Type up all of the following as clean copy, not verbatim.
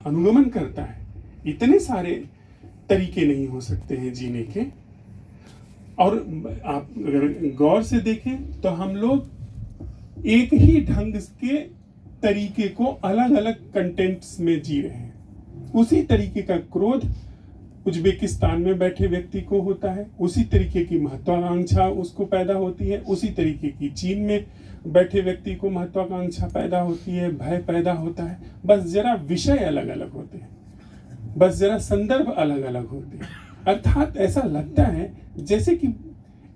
अनुगमन करता है। इतने सारे तरीके नहीं हो सकते हैं जीने के। और आप अगर गौर से देखें तो हम लोग एक ही ढंग के तरीके को अलग अलग कंटेंट्स में जी रहे हैं। उसी तरीके का क्रोध उज्बेकिस्तान में बैठे व्यक्ति को होता है, उसी तरीके की महत्वाकांक्षा उसको पैदा होती है, उसी तरीके की चीन में बैठे व्यक्ति को महत्वाकांक्षा पैदा होती है, भय पैदा होता है। बस जरा विषय अलग अलग होते हैं, बस जरा संदर्भ अलग अलग होते हैं। अर्थात ऐसा लगता है जैसे कि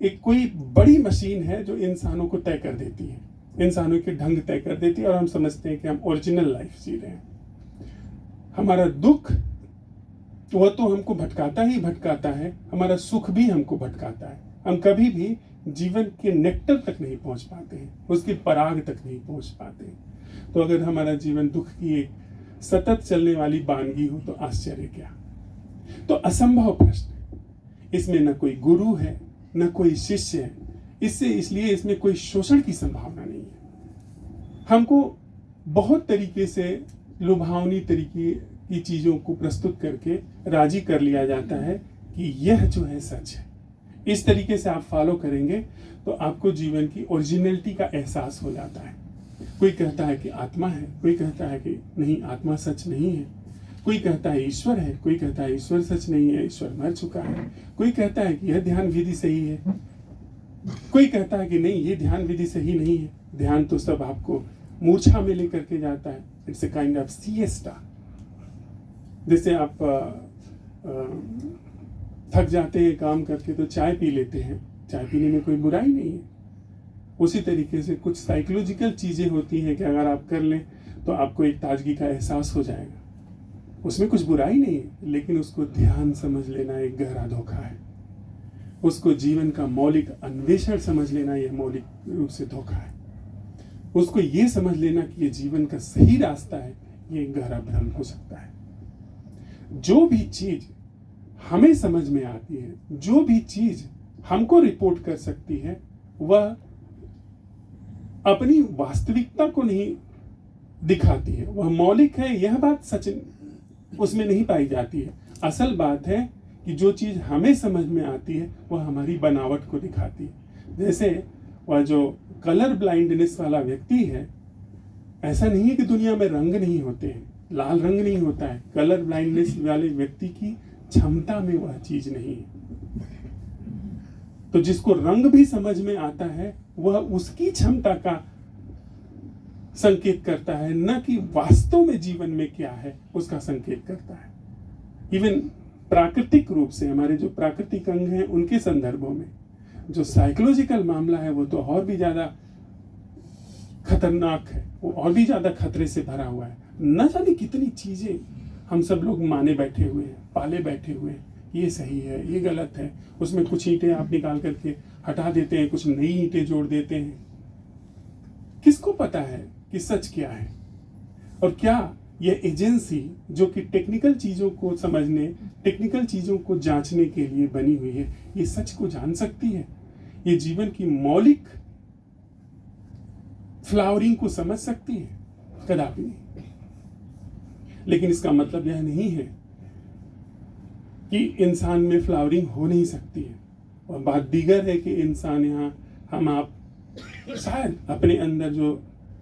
एक कोई बड़ी मशीन है जो इंसानों को तय कर देती है, इंसानों के ढंग तय कर देती है, और हम समझते हैं कि हम ओरिजिनल लाइफ जी रहे हैं। हमारा दुख वह तो हमको भटकाता ही भटकाता है, हमारा सुख भी हमको भटकाता है। हम कभी भी जीवन के नेक्टर तक नहीं पहुंच पाते हैं, उसके पराग तक नहीं पहुंच पाते हैं। तो अगर हमारा जीवन दुख की एक सतत चलने वाली वानगी हो तो आश्चर्य क्या। तो असंभव प्रश्न, इसमें न कोई गुरु है न कोई शिष्य है, इसलिए इसमें कोई शोषण की संभावना नहीं है। हमको बहुत तरीके से लुभावनी तरीके की चीजों को प्रस्तुत करके राजी कर लिया जाता है कि यह जो है सच है। इस तरीके से आप फॉलो करेंगे तो आपको जीवन की ओरिजिनलिटी का एहसास हो जाता है। कोई कहता है कि आत्मा है, कोई कहता है कि नहीं आत्मा सच नहीं है, कोई कहता है ईश्वर है, कोई कहता है ईश्वर सच नहीं है, ईश्वर मर चुका है, कोई कहता है कि यह ध्यान विधि सही है, कोई कहता है कि नहीं ये ध्यान विधि सही नहीं है, ध्यान तो सब आपको मूर्छा में लेकर के जाता है, it's a kind of siesta. जैसे आप थक जाते हैं काम करके तो चाय पी लेते हैं, चाय पीने में कोई बुराई नहीं है। उसी तरीके से कुछ साइकोलॉजिकल चीजें होती हैं कि अगर आप कर लें तो आपको एक ताजगी का एहसास हो जाएगा, उसमें कुछ बुराई नहीं है। लेकिन उसको ध्यान समझ लेना एक गहरा धोखा है, उसको जीवन का मौलिक अन्वेषण समझ लेना यह मौलिक रूप से धोखा है। उसको ये समझ लेना कि ये जीवन का सही रास्ता है, ये एक गहरा भ्रम हो सकता है। जो भी चीज हमें समझ में आती है, जो भी चीज हमको रिपोर्ट कर सकती है, वह अपनी वास्तविकता को नहीं दिखाती है, वह मौलिक है, यह बात सच उसमें नहीं पाई जाती है। असल बात है कि जो चीज हमें समझ में आती है वह हमारी बनावट को दिखाती है। जैसे वह जो कलर ब्लाइंडनेस वाला व्यक्ति है, ऐसा नहीं है कि दुनिया में रंग नहीं होते हैं, लाल रंग नहीं होता है, कलर ब्लाइंडनेस वाले व्यक्ति की क्षमता में वह चीज नहीं है। तो जिसको रंग भी समझ में आता है वह उसकी क्षमता का संकेत करता है, न कि वास्तव में जीवन में क्या है उसका संकेत करता है। इवन प्राकृतिक रूप से हमारे जो प्राकृतिक अंग हैं उनके संदर्भों में जो साइकोलॉजिकल मामला है वो तो और भी ज्यादा खतरनाक है, वो और भी ज्यादा खतरे से भरा हुआ है। न जाने कितनी चीजें हम सब लोग माने बैठे हुए हैं, पाले बैठे हुए हैं, ये सही है ये गलत है, उसमें कुछ ईंटें आप निकाल करके हटा देते हैं, कुछ नई ईंटें जोड़ देते हैं। किसको पता है कि सच क्या है? और क्या यह एजेंसी जो कि टेक्निकल चीजों को समझने, टेक्निकल चीजों को जांचने के लिए बनी हुई है, ये सच को जान सकती है? ये जीवन की मौलिक फ्लावरिंग को समझ सकती है? कदापि नहीं। लेकिन इसका मतलब यह नहीं है कि इंसान में फ्लावरिंग हो नहीं सकती है। और बात दीगर है कि इंसान यहाँ हम आप शायद अपने अंदर जो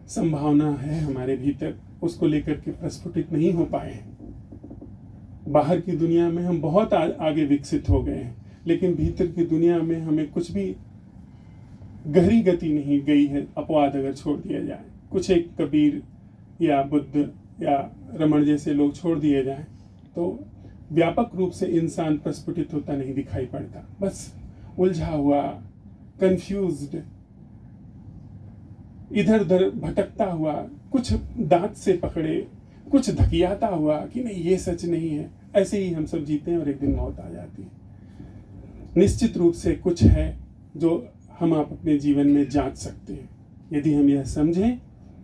संभावना है हमारे भीतर उसको लेकर के प्रस्फुटित नहीं हो पाए हैं। बाहर की दुनिया में हम बहुत आगे विकसित हो गए हैं, लेकिन भीतर की दुनिया में हमें कुछ भी गहरी गति नहीं गई है, अपवाद अगर छोड़ दिया जाए। कुछ एक कबीर या बुद्ध या रमण जैसे लोग छोड़ दिए जाए तो व्यापक रूप से इंसान प्रस्फुटित होता नहीं दिखाई पड़ता। बस उलझा हुआ, कंफ्यूज्ड, इधर उधर भटकता हुआ, कुछ दांत से पकड़े, कुछ धकियाता हुआ कि नहीं ये सच नहीं है, ऐसे ही हम सब जीते हैं और एक दिन मौत आ जाती है। निश्चित रूप से कुछ है जो हम आप अपने जीवन में जांच सकते हैं यदि हम यह समझें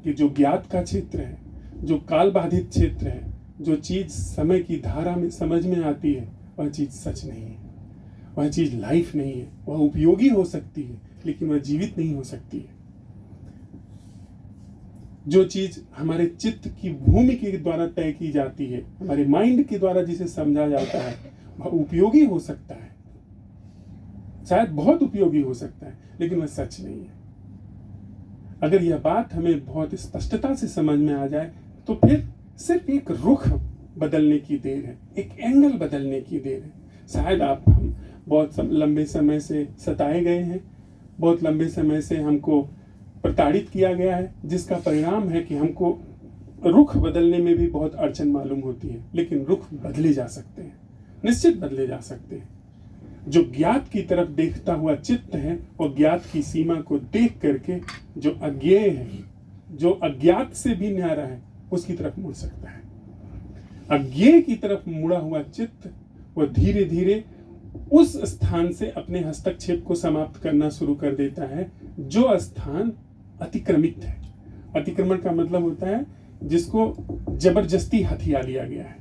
कि जो ज्ञात का क्षेत्र है, जो काल बाधित क्षेत्र है, जो चीज समय की धारा में समझ में आती है, वह चीज सच नहीं है, वह चीज लाइफ नहीं है। वह उपयोगी हो सकती है लेकिन वह जीवित नहीं हो सकती है। जो चीज हमारे चित्त की भूमि के द्वारा तय की जाती है, हमारे माइंड के द्वारा जिसे समझा जाता है, वह उपयोगी हो सकता है, शायद बहुत उपयोगी हो सकता है, लेकिन वह सच नहीं है। अगर यह बात हमें बहुत स्पष्टता से समझ में आ जाए तो फिर सिर्फ एक रुख बदलने की देर है, एक एंगल बदलने की देर है। शायद हम बहुत लंबे समय से सताए गए हैं, बहुत लंबे समय से हमको प्रताड़ित किया गया है, जिसका परिणाम है कि हमको रुख बदलने में भी बहुत अड़चन मालूम होती है। लेकिन रुख बदले जा सकते हैं, निश्चित बदले जा सकते हैं। जो ज्ञात की तरफ देखता हुआ चित्त है, वो ज्ञात की सीमा को देख करके जो अज्ञेय है, जो अज्ञात से भी न्यारा है, उसकी तरफ मुड़ सकता है। अज्ञेय की तरफ मुड़ा हुआ चित्त वह धीरे धीरे उस स्थान से अपने हस्तक्षेप को समाप्त करना शुरू कर देता है जो स्थान अतिक्रमित है। अतिक्रमण का मतलब होता है जिसको जबरदस्ती हथिया लिया गया है।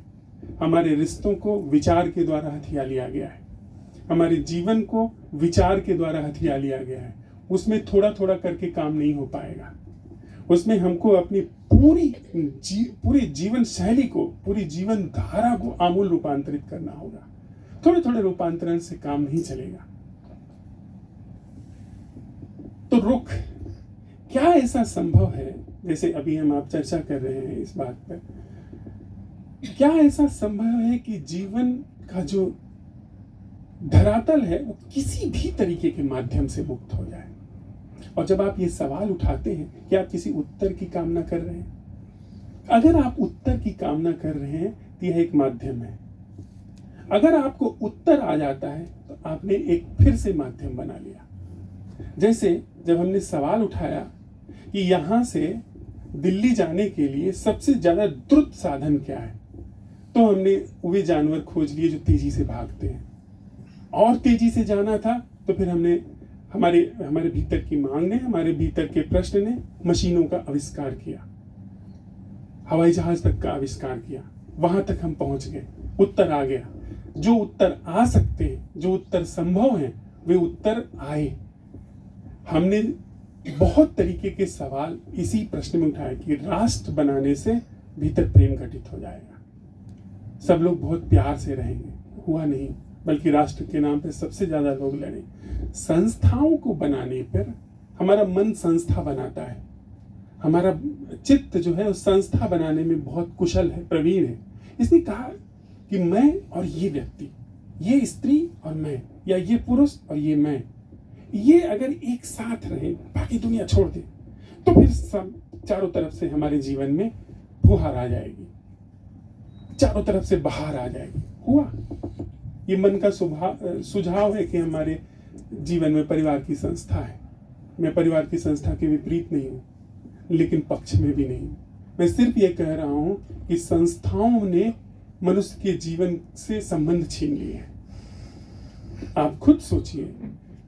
हमारे रिश्तों को विचार के द्वारा हथिया लिया गया है, हमारे जीवन को विचार के द्वारा हथिया लिया गया है। उसमें थोड़ा थोड़ा करके काम नहीं हो पाएगा। उसमें हमको अपनी पूरी जीवन शैली को, पूरी जीवन धारा को आमूल रूपांतरित करना होगा। थोड़े थोड़े रूपांतरण से काम नहीं चलेगा। तो रुख, क्या ऐसा संभव है, जैसे अभी हम आप चर्चा कर रहे हैं इस बात पर, क्या ऐसा संभव है कि जीवन का जो धरातल है वो किसी भी तरीके के माध्यम से मुक्त हो जाए? और जब आप ये सवाल उठाते हैं कि आप किसी उत्तर की कामना कर रहे हैं, अगर आप उत्तर की कामना कर रहे हैं तो यह एक माध्यम है। अगर आपको उत्तर आ जाता है तो आपने एक फिर से माध्यम बना लिया। जैसे जब हमने सवाल उठाया कि यहां से दिल्ली जाने के लिए सबसे ज्यादा द्रुत साधन क्या है, तो हमने वे जानवर खोज लिए जो तेजी से भागते हैं। और तेजी से जाना था तो फिर हमने हमारे भीतर की मांग ने, हमारे भीतर के प्रश्न ने मशीनों का आविष्कार किया, हवाई जहाज तक का आविष्कार किया। वहां तक हम पहुंच गए, उत्तर आ गया। जो उत्तर आ सकते हैं, जो उत्तर संभव हैं, वे उत्तर आए। हमने बहुत तरीके के सवाल इसी प्रश्न में उठाए कि राष्ट्र बनाने से भीतर प्रेम घटित हो जाएगा, सब लोग बहुत प्यार से रहेंगे। हुआ नहीं, बल्कि राष्ट्र के नाम पे सबसे ज्यादा लोग लड़े। संस्थाओं को बनाने पर हमारा मन संस्था बनाता है, हमारा चित्त जो है उस संस्था बनाने में बहुत कुशल है, प्रवीण है। इसने कहा कि मैं और ये व्यक्ति, ये स्त्री और मैं, या ये पुरुष और ये मैं, ये अगर एक साथ रहे, बाकी दुनिया छोड़ दे, तो फिर सब चारों तरफ से हमारे जीवन में फुहार आ जाएगी, चारों तरफ से बाहर आ जाएगी। हुआ, ये मन का सुझाव है कि हमारे जीवन में परिवार की संस्था है। मैं परिवार की संस्था के विपरीत नहीं हूं, लेकिन पक्ष में भी नहीं। मैं सिर्फ ये कह रहा हूं कि संस्थाओं ने मनुष्य के जीवन से संबंध छीन लिए हैं। आप खुद सोचिए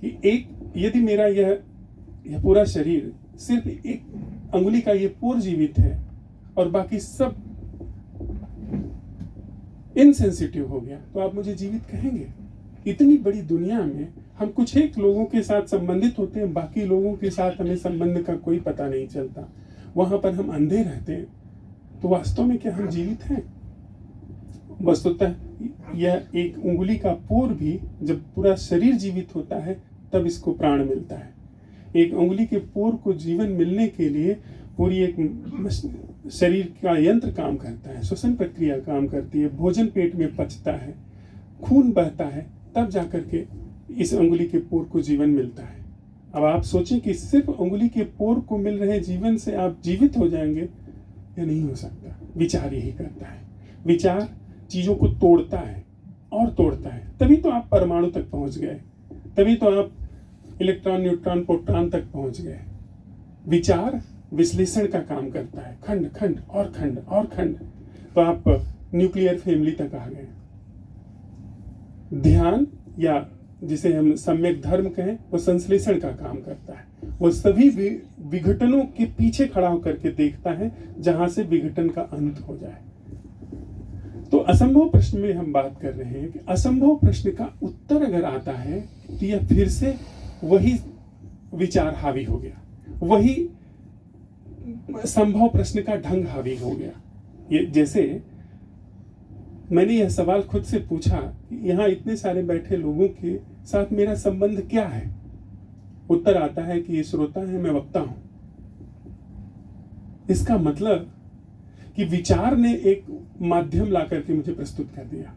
कि यदि मेरा यह पूरा शरीर सिर्फ एक अंगुली का ये पोर जीवित है और बाकी सब इनसेंसिटिव हो गया, तो आप मुझे जीवित कहेंगे? इतनी बड़ी दुनिया में हम कुछ एक लोगों के साथ संबंधित होते हैं, बाकी लोगों के साथ हमें संबंध का कोई पता नहीं चलता, वहां पर हम अंधे रहते हैं। तो वास्तव में क्या हम जीवित हैं? वस्तुतः यह एक उंगली का पोर भी जब पूरा शरीर जीवित होता है तब इसको प्राण मिलता है। एक उंगली के पोर को जीवन मिलने के लिए पूरी एक शरीर का यंत्र काम करता है, श्वसन प्रक्रिया काम करती है, भोजन पेट में पचता है, खून बहता है, तब जाकर के इस उंगली के पोर को जीवन मिलता है। अब आप सोचें कि सिर्फ उंगली के पोर को मिल रहे जीवन से आप जीवित हो जाएंगे, यह नहीं हो सकता। विचार यही करता है, विचार चीजों को तोड़ता है और तोड़ता है, तभी तो आप परमाणु तक पहुंच गए, तभी तो आप इलेक्ट्रॉन, न्यूट्रॉन, प्रोटॉन तक पहुंच गए। विचार विश्लेषण का काम करता है, खंड खंड और खंड और खंड, तो आप न्यूक्लियर फैमिली तक आ गए। ध्यान, या जिसे हम सम्यक धर्म कहें, वो संश्लेषण का काम करता है। वो सभी विघटनों के पीछे खड़ा होकर के देखता है जहां से विघटन का अंत हो जाए। तो असंभव प्रश्न में हम बात कर रहे हैं कि असंभव प्रश्न का उत्तर अगर आता है तो यह फिर से वही विचार हावी हो गया, वही संभव प्रश्न का ढंग हावी हो गया। ये जैसे मैंने यह सवाल खुद से पूछा कि यहाँ इतने सारे बैठे लोगों के साथ मेरा संबंध क्या है। उत्तर आता है कि ये श्रोता है, मैं वक्ता हूं। इसका मतलब कि विचार ने एक माध्यम ला करके मुझे प्रस्तुत कर दिया।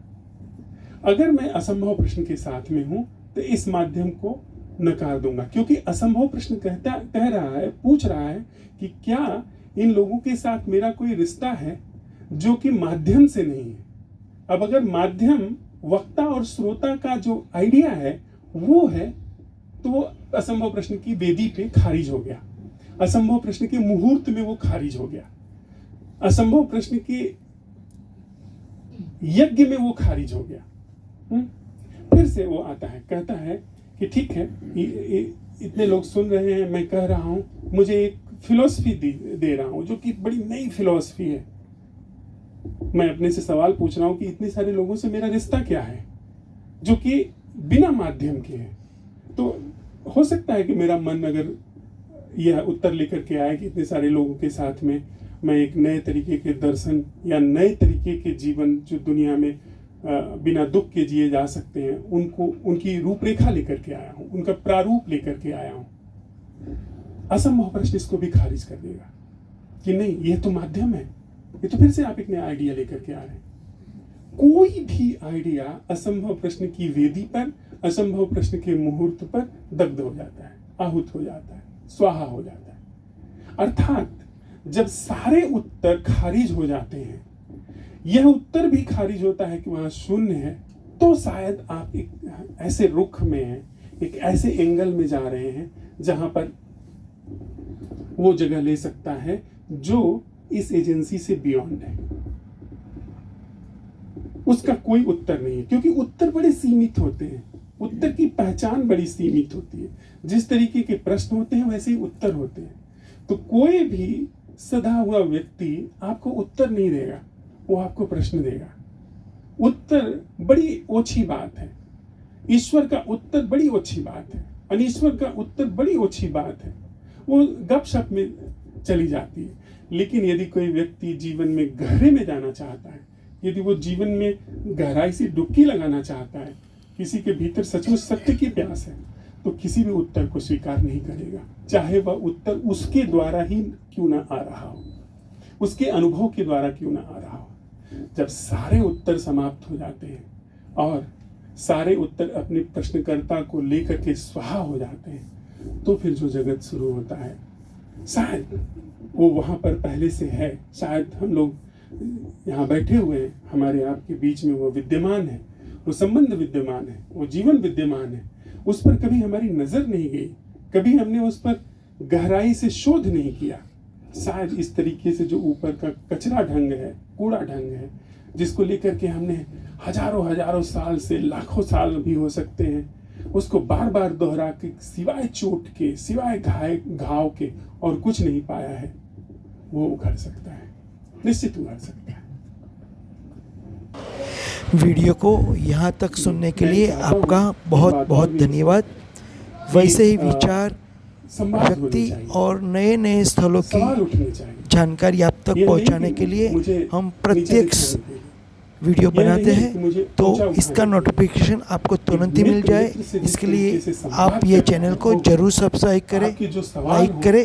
अगर मैं असंभव प्रश्न के साथ में हूं तो इस माध्यम को नकार दूंगा, क्योंकि असंभव प्रश्न कह रहा है, पूछ रहा है कि क्या इन लोगों के साथ मेरा कोई रिश्ता है जो कि माध्यम से नहीं है। अब अगर माध्यम वक्ता और श्रोता का जो आइडिया है वो है, तो वो असंभव प्रश्न की वेदी पे खारिज हो गया, असंभव प्रश्न के मुहूर्त में वो खारिज हो गया, असंभव प्रश्न के यज्ञ में वो खारिज हो गया। फिर से वो आता है, कहता है कि ठीक है, इतने लोग सुन रहे हैं, मैं कह रहा हूं, मुझे एक फिलॉसफी दे रहा हूं जो कि बड़ी नई फिलॉसफी है। मैं अपने से सवाल पूछ रहा हूं कि इतने सारे लोगों से मेरा रिश्ता क्या है जो कि बिना माध्यम के है। तो हो सकता है कि मेरा मन अगर यह उत्तर लेकर के आए कि इतने सारे लोगों के साथ में मैं एक नए तरीके के दर्शन या नए तरीके के जीवन जो दुनिया में बिना दुख के जिए जा सकते हैं, उनको उनकी रूपरेखा लेकर के आया हूं, उनका प्रारूप लेकर के आया हूं। असंभव प्रश्न इसको भी खारिज कर देगा कि नहीं, यह तो माध्यम है, ये तो फिर से आप एक नया आइडिया लेकर के आ रहे हैं। कोई भी आइडिया असंभव प्रश्न की वेदी पर, असंभव प्रश्न के मुहूर्त पर दग्ध हो जाता है, आहूत हो जाता है, स्वाहा हो जाता है। अर्थात जब सारे उत्तर खारिज हो जाते हैं, यह उत्तर भी खारिज होता है कि वहां शून्य है, तो शायद आप एक ऐसे रुख में हैं, एक ऐसे एंगल में जा रहे हैं जहां पर वो जगह ले सकता है जो इस एजेंसी से बियॉन्ड है। उसका कोई उत्तर नहीं है, क्योंकि उत्तर बड़े सीमित होते हैं, उत्तर की पहचान बड़ी सीमित होती है। जिस तरीके के प्रश्न होते हैं वैसे ही उत्तर होते हैं। तो कोई भी सदा हुआ व्यक्ति आपको उत्तर नहीं देगा, वो आपको प्रश्न देगा। उत्तर बड़ी ओछी बात है, ईश्वर का उत्तर बड़ी ओछी बात है, अनीश्वर का उत्तर बड़ी ओछी बात है, वो गपशप में चली जाती है। लेकिन यदि कोई व्यक्ति जीवन में गहरे में जाना चाहता है, यदि वो जीवन में गहराई से डुबकी लगाना चाहता है, किसी के भीतर सचमुच सत्य की प्यास है, तो किसी भी उत्तर को स्वीकार नहीं करेगा, चाहे वह उत्तर उसके द्वारा ही क्यों ना आ रहा हो, उसके अनुभव के द्वारा क्यों ना आ रहा हो। जब सारे उत्तर समाप्त हो जाते हैं और सारे उत्तर अपने प्रश्नकर्ता को लेकर के स्वाहा हो जाते हैं, तो फिर जो जगत शुरू होता है, शायद वो वहां पर पहले से है, शायद हम लोग यहाँ बैठे हुए हैं, हमारे आपके बीच में वो विद्यमान है, वो संबंध विद्यमान है, वो जीवन विद्यमान है। उस पर कभी हमारी नजर नहीं गई, कभी हमने उस पर गहराई से शोध नहीं किया। शायद इस तरीके से जो ऊपर का कचरा ढंग है, कूड़ा ढंग है, जिसको लेकर के हमने हजारों साल से, लाखों साल भी हो सकते हैं, उसको बार बार दोहरा के सिवाय चोट के, सिवाय घाव के और कुछ नहीं पाया है, वो उखड़ सकता है, निश्चित उखड़ सकता है। वीडियो को यहाँ तक सुनने के लिए आपका बहुत बहुत धन्यवाद। वैसे ही विचार, व्यक्ति और नए नए स्थलों की जानकारी आप तक पहुँचाने के लिए हम प्रत्यक्ष वीडियो बनाते हैं, तो इसका नोटिफिकेशन आपको तुरंत ही मिल जाए। इसके लिए आप ये चैनल को जरूर सब्सक्राइब करें, लाइक करें